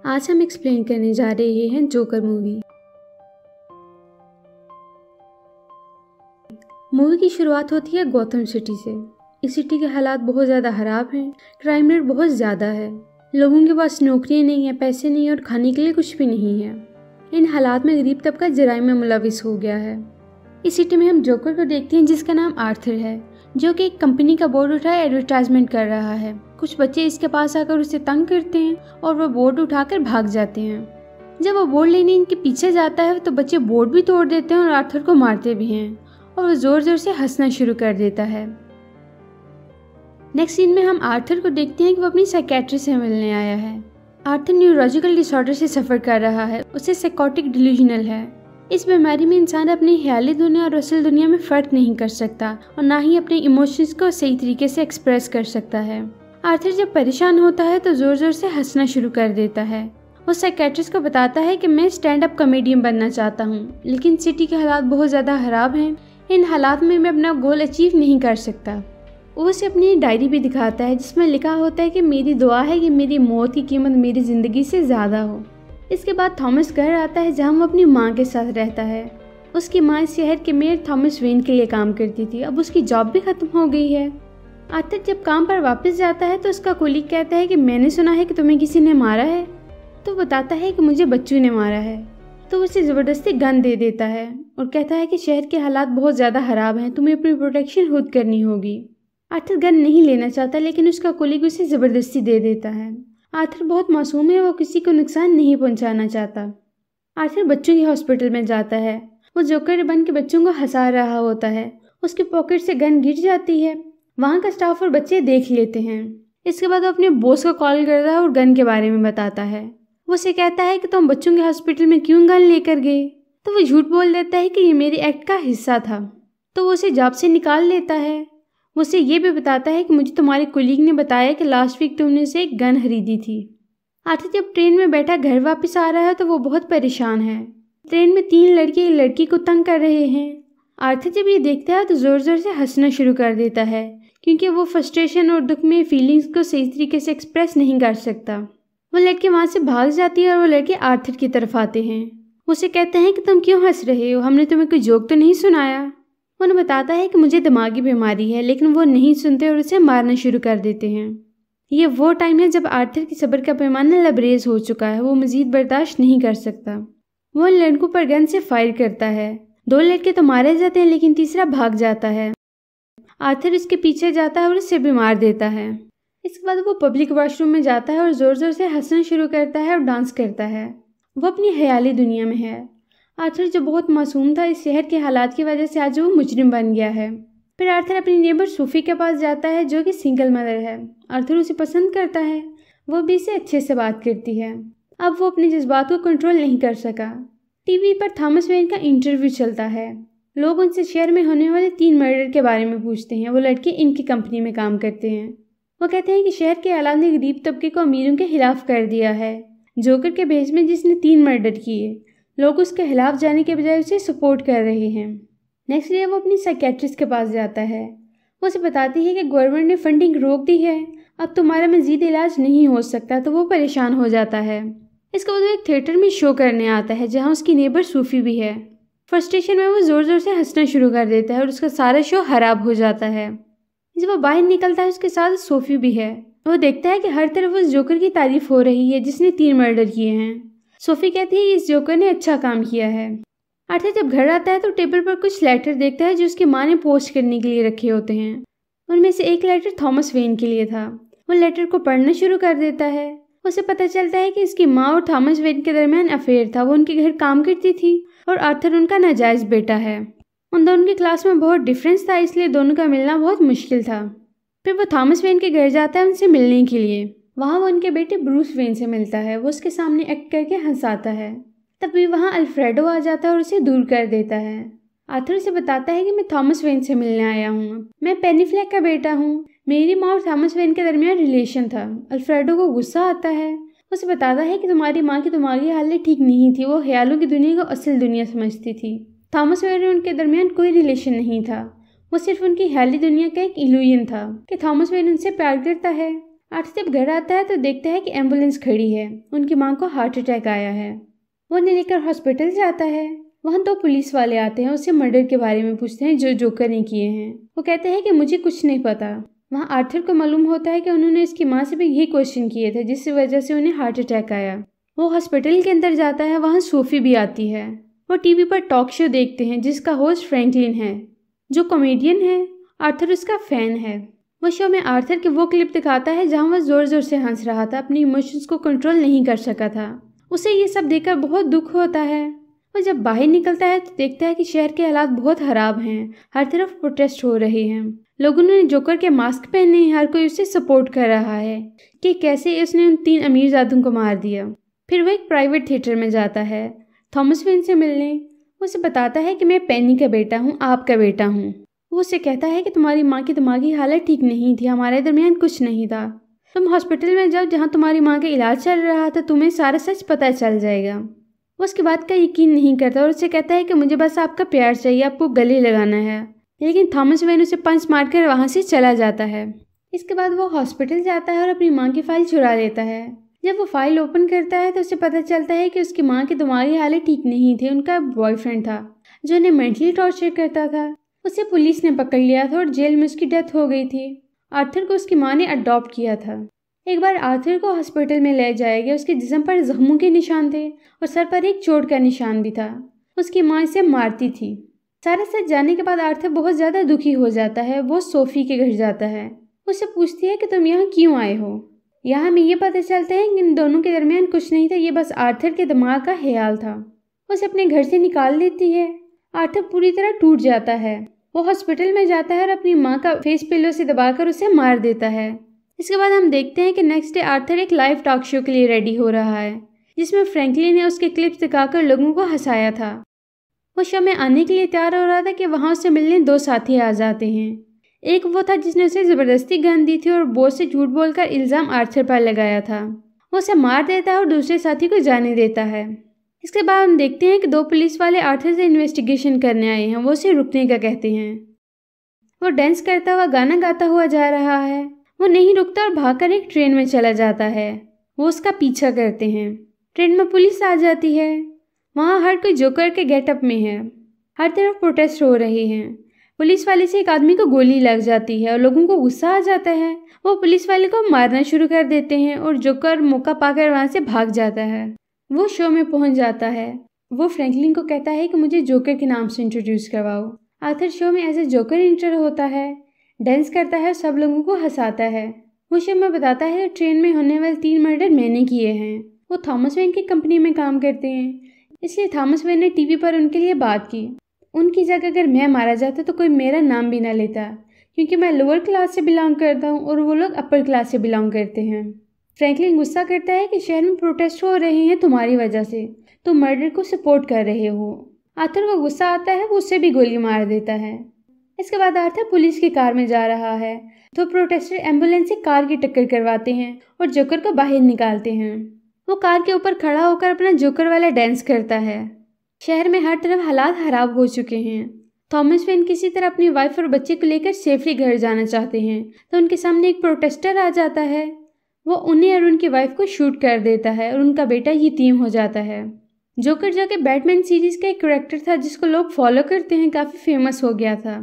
आज हम एक्सप्लेन करने जा रहे हैं जोकर मूवी। मूवी की शुरुआत होती है गौतम सिटी से। इस सिटी के हालात बहुत ज़्यादा खराब हैं, क्राइम रेट बहुत ज़्यादा है, लोगों के पास नौकरियाँ नहीं है, पैसे नहीं है और खाने के लिए कुछ भी नहीं है। इन हालात में गरीब तबका जराइम में मुलविस हो गया है। इस सिटी में हम जोकर को देखते हैं जिसका नाम आर्थर है, जो कि एक कंपनी का बोर्ड उठाए एडवर्टाइजमेंट कर रहा है। कुछ बच्चे इसके पास आकर उसे तंग करते हैं और वो बोर्ड उठाकर भाग जाते हैं। जब वो बोर्ड लेने इनके पीछे जाता है तो बच्चे बोर्ड भी तोड़ देते हैं और आर्थर को मारते भी हैं और वो जोर जोर से हंसना शुरू कर देता है। नेक्स्ट सीन में हम आर्थर को देखते हैं कि वो अपनी साइकेट्रिस्ट से मिलने आया है। आर्थर न्यूरोलॉजिकल डिसऑर्डर से सफ़र कर रहा है, उसे साइकोटिक डिल्यूजनल है। इस बीमारी में इंसान अपनी ख्याली दुनिया और असल दुनिया में फ़र्क नहीं कर सकता और ना ही अपने इमोशंस को सही तरीके से एक्सप्रेस कर सकता है। आर्थर जब परेशान होता है तो ज़ोर ज़ोर से हंसना शुरू कर देता है। वो साइकेट्रिस्ट को बताता है कि मैं स्टैंड अप कॉमेडियन बनना चाहता हूँ, लेकिन सिटी के हालात बहुत ज़्यादा ख़राब हैं। इन हालात में मैं अपना गोल अचीव नहीं कर सकता। वो उसे अपनी डायरी भी दिखाता है जिसमें लिखा होता है कि मेरी दुआ है कि मेरी मौत की कीमत मेरी ज़िंदगी से ज़्यादा हो। इसके बाद थॉमस घर आता है जहाँ वो अपनी माँ के साथ रहता है। उसकी माँ इस शहर के मेयर थॉमस वेन के लिए काम करती थी, अब उसकी जॉब भी ख़त्म हो गई है। आर्थर जब काम पर वापस जाता है तो उसका कोलीग कहता है कि मैंने सुना है कि तुम्हें किसी ने मारा है। तो बताता है कि मुझे बच्चू ने मारा है। तो उसे ज़बरदस्ती गन दे देता है और कहता है कि शहर के हालात बहुत ज़्यादा ख़राब हैं, तुम्हें अपनी प्रोटेक्शन खुद करनी होगी। आर्थर गन नहीं लेना चाहता लेकिन उसका कोलीग उसे ज़बरदस्ती दे देता है। आर्थर बहुत मासूम है, वो किसी को नुकसान नहीं पहुंचाना चाहता। आर्थर बच्चों के हॉस्पिटल में जाता है। वो जोकर बन के बच्चों को हंसा रहा होता है। उसके पॉकेट से गन गिर जाती है। वहाँ का स्टाफ और बच्चे देख लेते हैं। इसके बाद वो अपने बॉस को कॉल करता है और गन के बारे में बताता है। वो उसे कहता है कि तुम बच्चों के हॉस्पिटल में क्यों गन लेकर गए। तो वो झूठ बोल देता है कि ये मेरे एक्ट का हिस्सा था। तो वो उसे जॉब से निकाल लेता है। वो उसे ये भी बताता है कि मुझे तुम्हारे कोलीग ने बताया कि लास्ट वीक तुमने उसे एक गन खरीदी थी। आर्थर जब ट्रेन में बैठा घर वापस आ रहा है तो वो बहुत परेशान है। ट्रेन में 3 लड़के एक लड़की को तंग कर रहे हैं। आर्थर जब ये देखता है तो ज़ोर ज़ोर से हंसना शुरू कर देता है क्योंकि वो फ्रस्ट्रेशन और दुख में फीलिंग्स को सही तरीके से एक्सप्रेस नहीं कर सकता। वो लड़के वहाँ से भाग जाती है और वो लड़के आर्थर की तरफ आते हैं। उसे कहते हैं कि तुम क्यों हंस रहे हो, हमने तुम्हें कोई जोक तो नहीं सुनाया। वो उन्हें बताता है कि मुझे दिमागी बीमारी है, लेकिन वो नहीं सुनते और उसे मारना शुरू कर देते हैं। ये वो टाइम है जब आर्थर की सब्र का पैमाना लबरेज हो चुका है, वो मज़ीद बर्दाश्त नहीं कर सकता। वो लड़कों पर गन से फायर करता है। 2 लड़के तो मारे जाते हैं लेकिन तीसरा भाग जाता है। आर्थर इसके पीछे जाता है और इसे भी मार देता है। इसके बाद वो पब्लिक वॉशरूम में जाता है और ज़ोर ज़ोर से हंसना शुरू करता है और डांस करता है। वो अपनी ख्याली दुनिया में है। आर्थर जो बहुत मासूम था, इस शहर के हालात की वजह से आज वो मुजरिम बन गया है। फिर आर्थर अपनी नेबर सोफी के पास जाता है जो कि सिंगल मदर है। आर्थर उसे पसंद करता है, वो भी इसे अच्छे से बात करती है। अब वो अपने जज्बात को कंट्रोल नहीं कर सका। टीवी पर थॉमस वेन का इंटरव्यू चलता है। लोग उनसे शहर में होने वाले 3 मर्डर के बारे में पूछते हैं। वो लड़के इनकी कंपनी में काम करते हैं। वो कहते हैं कि शहर के हालात ने गरीब तबके को अमीरों के खिलाफ कर दिया है। जोकर के भेष में जिसने 3 मर्डर किए, लोग उसके खिलाफ जाने के बजाय उसे सपोर्ट कर रहे हैं। नेक्स्ट डे वो अपनी साइकेट्रिस्ट के पास जाता है। वो उसे बताती है कि गवर्नमेंट ने फंडिंग रोक दी है, अब तुम्हारा मज़ीद इलाज नहीं हो सकता। तो वो परेशान हो जाता है। इसके बाद वो एक थिएटर में शो करने आता है जहाँ उसकी नेबर सूफी भी है। फ्रस्ट्रेशन में वो ज़ोर ज़ोर से हंसना शुरू कर देता है और उसका सारा शो खराब हो जाता है। जब वो बाहर निकलता है उसके साथ सोफी भी है। वो देखता है कि हर तरफ उस जोकर की तारीफ हो रही है जिसने 3 मर्डर किए हैं। सोफी कहती है इस जोकर ने अच्छा काम किया है। आर्थर जब घर आता है तो टेबल पर कुछ लेटर देखता है जो उसकी माँ ने पोस्ट करने के लिए रखे होते हैं। उनमें से एक लेटर थॉमस वेन के लिए था। वो लेटर को पढ़ना शुरू कर देता है। उसे पता चलता है कि इसकी माँ और थॉमस वेन के दरमियान अफेयर था। वो उनके घर काम करती थी और आर्थर उनका नाजायज़ बेटा है। उन दोनों की क्लास में बहुत डिफरेंस था, इसलिए दोनों का मिलना बहुत मुश्किल था। फिर वो थॉमस वेन के घर जाता है उनसे मिलने के लिए। वहाँ वो उनके बेटे ब्रूस वेन से मिलता है। वो उसके सामने एक्ट करके हंसाता है। तभी वहाँ अल्फ्रेडो आ जाता है और उसे दूर कर देता है। आर्थर उसे बताता है कि मैं थॉमस वेन से मिलने आया हूँ, मैं पेनी फ्लैक का बेटा हूँ, मेरी माँ और थॉमस वेन के दरमियान रिलेशन था। अल्फ्रेडो को गुस्सा आता है। उसे बताता है कि तुम्हारी माँ की दिमागी हालत ठीक नहीं थी, वो ख्यालों की दुनिया को असल दुनिया समझती थी। थॉमस वेन और उनके दरमियान कोई रिलेशन नहीं था, वो सिर्फ उनकी ख्याली दुनिया का एक इल्यूजन था कि थॉमस वेन उनसे प्यार करता है। आर्थर जब घर आता है तो देखता है कि एम्बुलेंस खड़ी है, उनकी मां को हार्ट अटैक आया है। वो उन्हें लेकर हॉस्पिटल जाता है। वहाँ 2 पुलिस वाले आते हैं, उससे मर्डर के बारे में पूछते हैं जो जोकर ने किए हैं। वो कहते हैं कि मुझे कुछ नहीं पता। वहाँ आर्थर को मालूम होता है कि उन्होंने इसकी माँ से भी यही क्वेश्चन किए थे, जिसकी वजह से उन्हें हार्ट अटैक आया। वो हॉस्पिटल के अंदर जाता है, वहाँ सोफी भी आती है। वो टीवी पर टॉक शो देखते हैं जिसका होस्ट फ्रैंकलिन है, जो कॉमेडियन है। आर्थर उसका फैन है। वो शो में आर्थर की वो क्लिप दिखाता है जहाँ वह जोर जोर से हंस रहा था, अपने इमोशंस को कंट्रोल नहीं कर सका था। उसे ये सब देखकर बहुत दुख होता है। वो जब बाहर निकलता है तो देखता है कि शहर के हालात बहुत खराब हैं। हर तरफ प्रोटेस्ट हो रहे हैं, लोगों ने जोकर के मास्क पहने हैं, हर कोई उसे सपोर्ट कर रहा है कि कैसे उसने उन 3 अमीरजादों को मार दिया। फिर वो एक प्राइवेट थिएटर में जाता है थॉमस वेन से मिलने। वो उसे बताता है कि मैं पेनी का बेटा हूँ, आपका बेटा हूँ। वो उसे कहता है कि तुम्हारी माँ की दिमागी हालत ठीक नहीं थी, हमारे दरमियान कुछ नहीं था। तुम हॉस्पिटल में जाओ जहाँ तुम्हारी माँ का इलाज चल रहा था, तुम्हें सारा सच पता चल जाएगा। वो उसकी बात का यकीन नहीं करता और उसे कहता है कि मुझे बस आपका प्यार चाहिए, आपको गले लगाना है। लेकिन थॉमस वेन उसे पंच मारकर वहाँ से चला जाता है। इसके बाद वो हॉस्पिटल जाता है और अपनी माँ की फाइल चुरा लेता है। जब वो फाइल ओपन करता है तो उसे पता चलता है कि उसकी माँ की दिमागी हालत ठीक नहीं थी। उनका बॉयफ्रेंड था जो उन्हें मेंटली टॉर्चर करता था। उसे पुलिस ने पकड़ लिया था और जेल में उसकी डेथ हो गई थी। आर्थर को उसकी माँ ने अडॉप्ट किया था। एक बार आर्थर को हॉस्पिटल में ले जाया गया। उसके जिस्म पर जख्मों के निशान थे और सर पर एक चोट का निशान भी था। उसकी माँ इसे मारती थी। सारा सच जानने के बाद आर्थर बहुत ज़्यादा दुखी हो जाता है। वो सोफी के घर जाता है। उससे पूछती है कि तुम यहाँ क्यों आए हो। यहाँ हमें ये पता चलता है कि इन दोनों के दरमियान कुछ नहीं था, ये बस आर्थर के दिमाग का ख्याल था। उसे अपने घर से निकाल देती है। आर्थर पूरी तरह टूट जाता है। वो हॉस्पिटल में जाता है और अपनी माँ का फेस पिलो से दबाकर उसे मार देता है। इसके बाद हम देखते हैं कि नेक्स्ट डे आर्थर एक लाइव टॉक शो के लिए रेडी हो रहा है, जिसमें फ्रैंकलिन ने उसके क्लिप्स दिखाकर लोगों को हंसाया था। वो शो में आने के लिए तैयार हो रहा था कि वहाँ उससे मिलने 2 साथी आ जाते हैं। एक वो था जिसने उसे ज़बरदस्ती गन दी थी और बॉस से झूठ बोलकर इल्ज़ाम आर्थर पर लगाया था। वो उसे मार देता है और दूसरे साथी को जाने देता है। इसके बाद हम देखते हैं कि 2 पुलिस वाले आर्थर से इन्वेस्टिगेशन करने आए हैं। वो उसे रुकने का कहते हैं। वो डांस करता हुआ गाना गाता हुआ जा रहा है। वो नहीं रुकता और भागकर एक ट्रेन में चला जाता है। वो उसका पीछा करते हैं। ट्रेन में पुलिस आ जाती है। वहाँ हर कोई जोकर के गेटअप में है। हर तरफ प्रोटेस्ट हो रहे हैं। पुलिस वाले से एक आदमी को गोली लग जाती है और लोगों को गुस्सा आ जाता है। वो पुलिस वाले को मारना शुरू कर देते हैं और जोकर मौका पाकर वहाँ से भाग जाता है। वो शो में पहुँच जाता है। वो फ्रैंकलिन को कहता है कि मुझे जोकर के नाम से इंट्रोड्यूस करवाओ। आर्थर शो में एज ए जोकर एंटर होता है, डांस करता है, सब लोगों को हंसाता है। वो शो में बताता है कि ट्रेन में होने वाले 3 मर्डर मैंने किए हैं। वो थॉमस वेन की कंपनी में काम करते हैं, इसलिए थॉमस वेन ने टीवी पर उनके लिए बात की। उनकी जगह अगर मैं मारा जाता तो कोई मेरा नाम भी ना लेता, क्योंकि मैं लोअर क्लास से बिलोंग करता हूँ और वो लोग अपर क्लास से बिलोंग करते हैं। फ्रैंकलिन गुस्सा करता है कि शहर में प्रोटेस्ट हो रहे हैं तुम्हारी वजह से, तुम मर्डर को सपोर्ट कर रहे हो। आर्थर को गुस्सा आता है, वो उससे भी गोली मार देता है। इसके बाद आर्थर पुलिस की कार में जा रहा है तो प्रोटेस्टर एम्बुलेंस से कार की टक्कर करवाते हैं और जोकर को बाहर निकालते हैं। वो कार के ऊपर खड़ा होकर अपना जोकर वाला डांस करता है। शहर में हर तरफ हालात खराब हो चुके हैं। थॉमस वेन किसी तरह अपनी वाइफ और बच्चे को लेकर सेफली घर जाना चाहते हैं तो उनके सामने एक प्रोटेस्टर आ जाता है। वो उन्हें और उनकी वाइफ को शूट कर देता है और उनका बेटा यतीम हो जाता है। जोकर जो कि बैटमैन सीरीज का एक कैरेक्टर था जिसको लोग फॉलो करते हैं, काफ़ी फेमस हो गया था।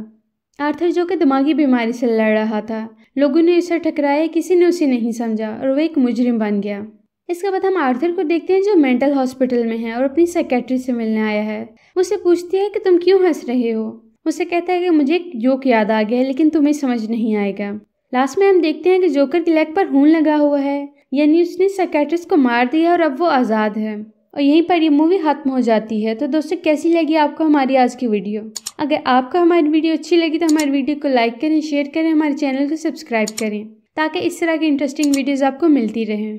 आर्थर जो कि दिमागी बीमारी से लड़ रहा था, लोगों ने उसे ठकराया, किसी ने उसे नहीं समझा और वह एक मुजरिम बन गया। इसके बाद हम आर्थर को देखते हैं जो मेंटल हॉस्पिटल में है और अपनी साइकेट्रिस्ट से मिलने आया है। उसे पूछती है कि तुम क्यों हंस रहे हो। उसे कहता है कि मुझे एक जोक याद आ गया है लेकिन तुम्हें समझ नहीं आएगा। लास्ट में हम देखते हैं कि जोकर के लेग पर खून लगा हुआ है, यानी उसने साइकेट्रिस्ट को मार दिया और अब वो आज़ाद है। और यहीं पर ये मूवी खत्म हो जाती है। तो दोस्तों, कैसी लगी आपको हमारी आज की वीडियो? अगर आपको हमारी वीडियो अच्छी लगी तो हमारी वीडियो को लाइक करें, शेयर करें, हमारे चैनल को सब्सक्राइब करें ताकि इस तरह की इंटरेस्टिंग वीडियोज़ आपको मिलती रहें।